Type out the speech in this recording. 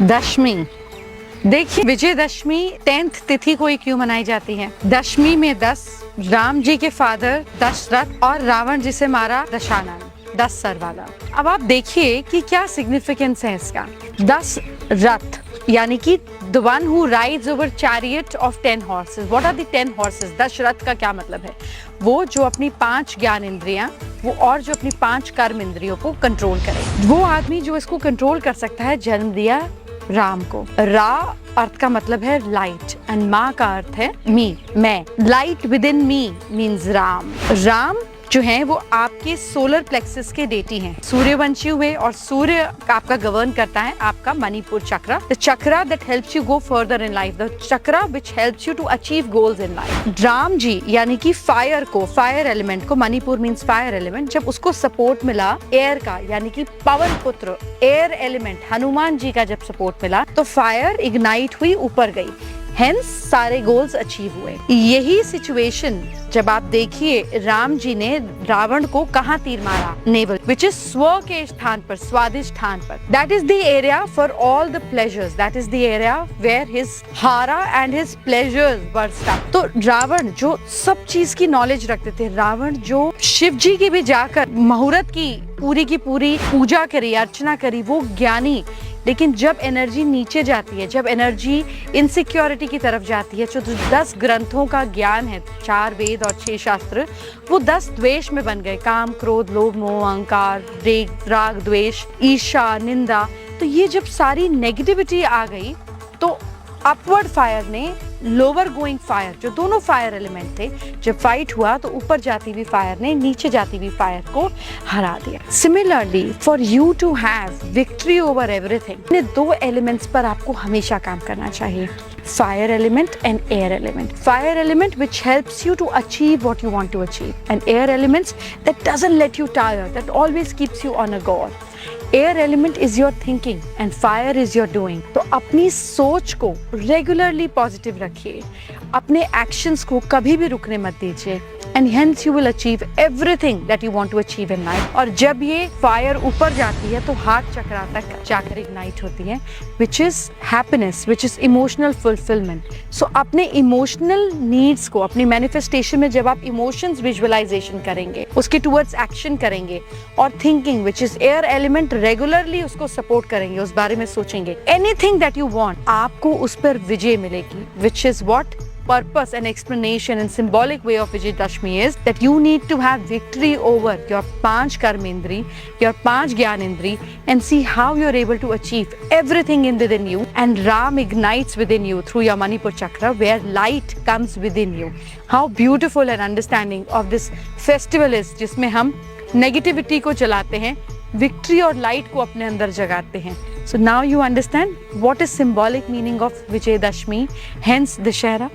दशमी, देखिए विजयदशमी 10th तिथि को ही क्यों मनाई जाती है। दशमी में 10, राम जी के फादर दशरथ और रावण जी से मारा दशानन, 10 सर वाला। अब आप देखिए कि क्या सिग्निफिकेंस है इसका। 10 रथ यानी कि the one who rides over chariot of 10 horses. What are the 10 horses? Dasharath का क्या मतलब है? वो जो अपनी 5 ज्ञान इंद्रियां वो और जो अपनी 5 कर्म इंद्रियों को कंट्रोल करे, वो आदमी जो इसको कंट्रोल कर सकता है, जन्म दिया राम को। रा अर्थ का मतलब है लाइट एंड माँ का अर्थ है मी, मैं। Light with in me means Ram. Ram जो है वो आपके सोलर प्लेक्सस के डेटी हैं, सूर्यवंशी हुए और सूर्य आपका गवर्न करता है आपका Manipur chakra, the chakra that helps you go further in life, the chakra which helps you to achieve goals in life. Ram ji यानी कि फायर को, फायर एलिमेंट को, मणिपुर मीन्स फायर एलिमेंट, जब उसको सपोर्ट मिला एयर का यानी कि पवन पुत्र एयर एलिमेंट हनुमान जी का जब सपोर्ट मिला तो फायर इग्नाइट हुई, ऊपर गई, हेंस सारे गोल्स अचीव हुए। यही सिचुएशन जब आप देखिए राम जी ने रावण को कहाँ तीर मारा, नेवल, विच इज स्व के स्थान पर, स्वादिष्ट स्थान पर। That is the area for all the pleasures, that is the area where his hara and his pleasures were stuck. तो रावण जो सब चीज की नॉलेज रखते थे, रावण जो शिव जी के भी जाकर मुहूर्त की पूरी पूजा करी, अर्चना करी, वो ज्ञानी, लेकिन जब एनर्जी नीचे जाती है, जब एनर्जी इनसिक्योरिटी की तरफ जाती है, जो 10 ग्रंथों का ज्ञान है, 4 वेद और 6 शास्त्र, वो 10 द्वेष में बन गए, काम, क्रोध, लोभ, मोह, अहंकार, राग, द्वेष, ईर्ष्या, निंदा। तो ये जब सारी नेगेटिविटी आ गई तो अपवर्ड फायर ने लोअर गोइंग फायर, जो दोनों फायर एलिमेंट थे, जब फाइट हुआ तो ऊपर जाती हुई फायर ने नीचे जाती हुई फायर को हरा दिया। Similarly for you to have victory over everything, in 2 elements पर आपको हमेशा काम करना चाहिए, fire element and air element. Fire element which helps you to achieve what you want to achieve, and air elements that doesn't let you tire, that always keeps you on a goal. Air element is your thinking and fire is your doing. तो अपनी सोच को regularly positive रखिए, अपने actions को कभी भी रुकने मत दीजिए, and hence you will achieve everything that you want to achieve in life. और जब ये फायर ऊपर जाती है तो हार्ट चक्र तक जाकर इग्नाइट होती है, which is happiness, which is emotional fulfilment. So अपने इमोशनल नीड्स को, अपनी मैनिफेस्टेशन में जब आप इमोशंस विजुअलाइजेशन करेंगे, उसके टुवर्ड्स एक्शन करेंगे, और thinking which is air element regularly उसको सपोर्ट करेंगे, उस बारे में सोचेंगे, एनीथिंग दैट यू वांट, आपको उस पर विजय मिलेगी। Which is what purpose and explanation and symbolic way of Vijayadashmi is that you need to have victory over your 5 karmendri, your 5 gyanendri, and see how you're able to achieve everything in within you, and Ram ignites within you through your Manipur chakra where light comes within you. How beautiful and understanding of this festival is, जिसमें हम negativity को जलाते हैं, victory और light को अपने अंदर जगाते हैं। So now you understand what is symbolic meaning of Vijayadashmi, hence Dashera.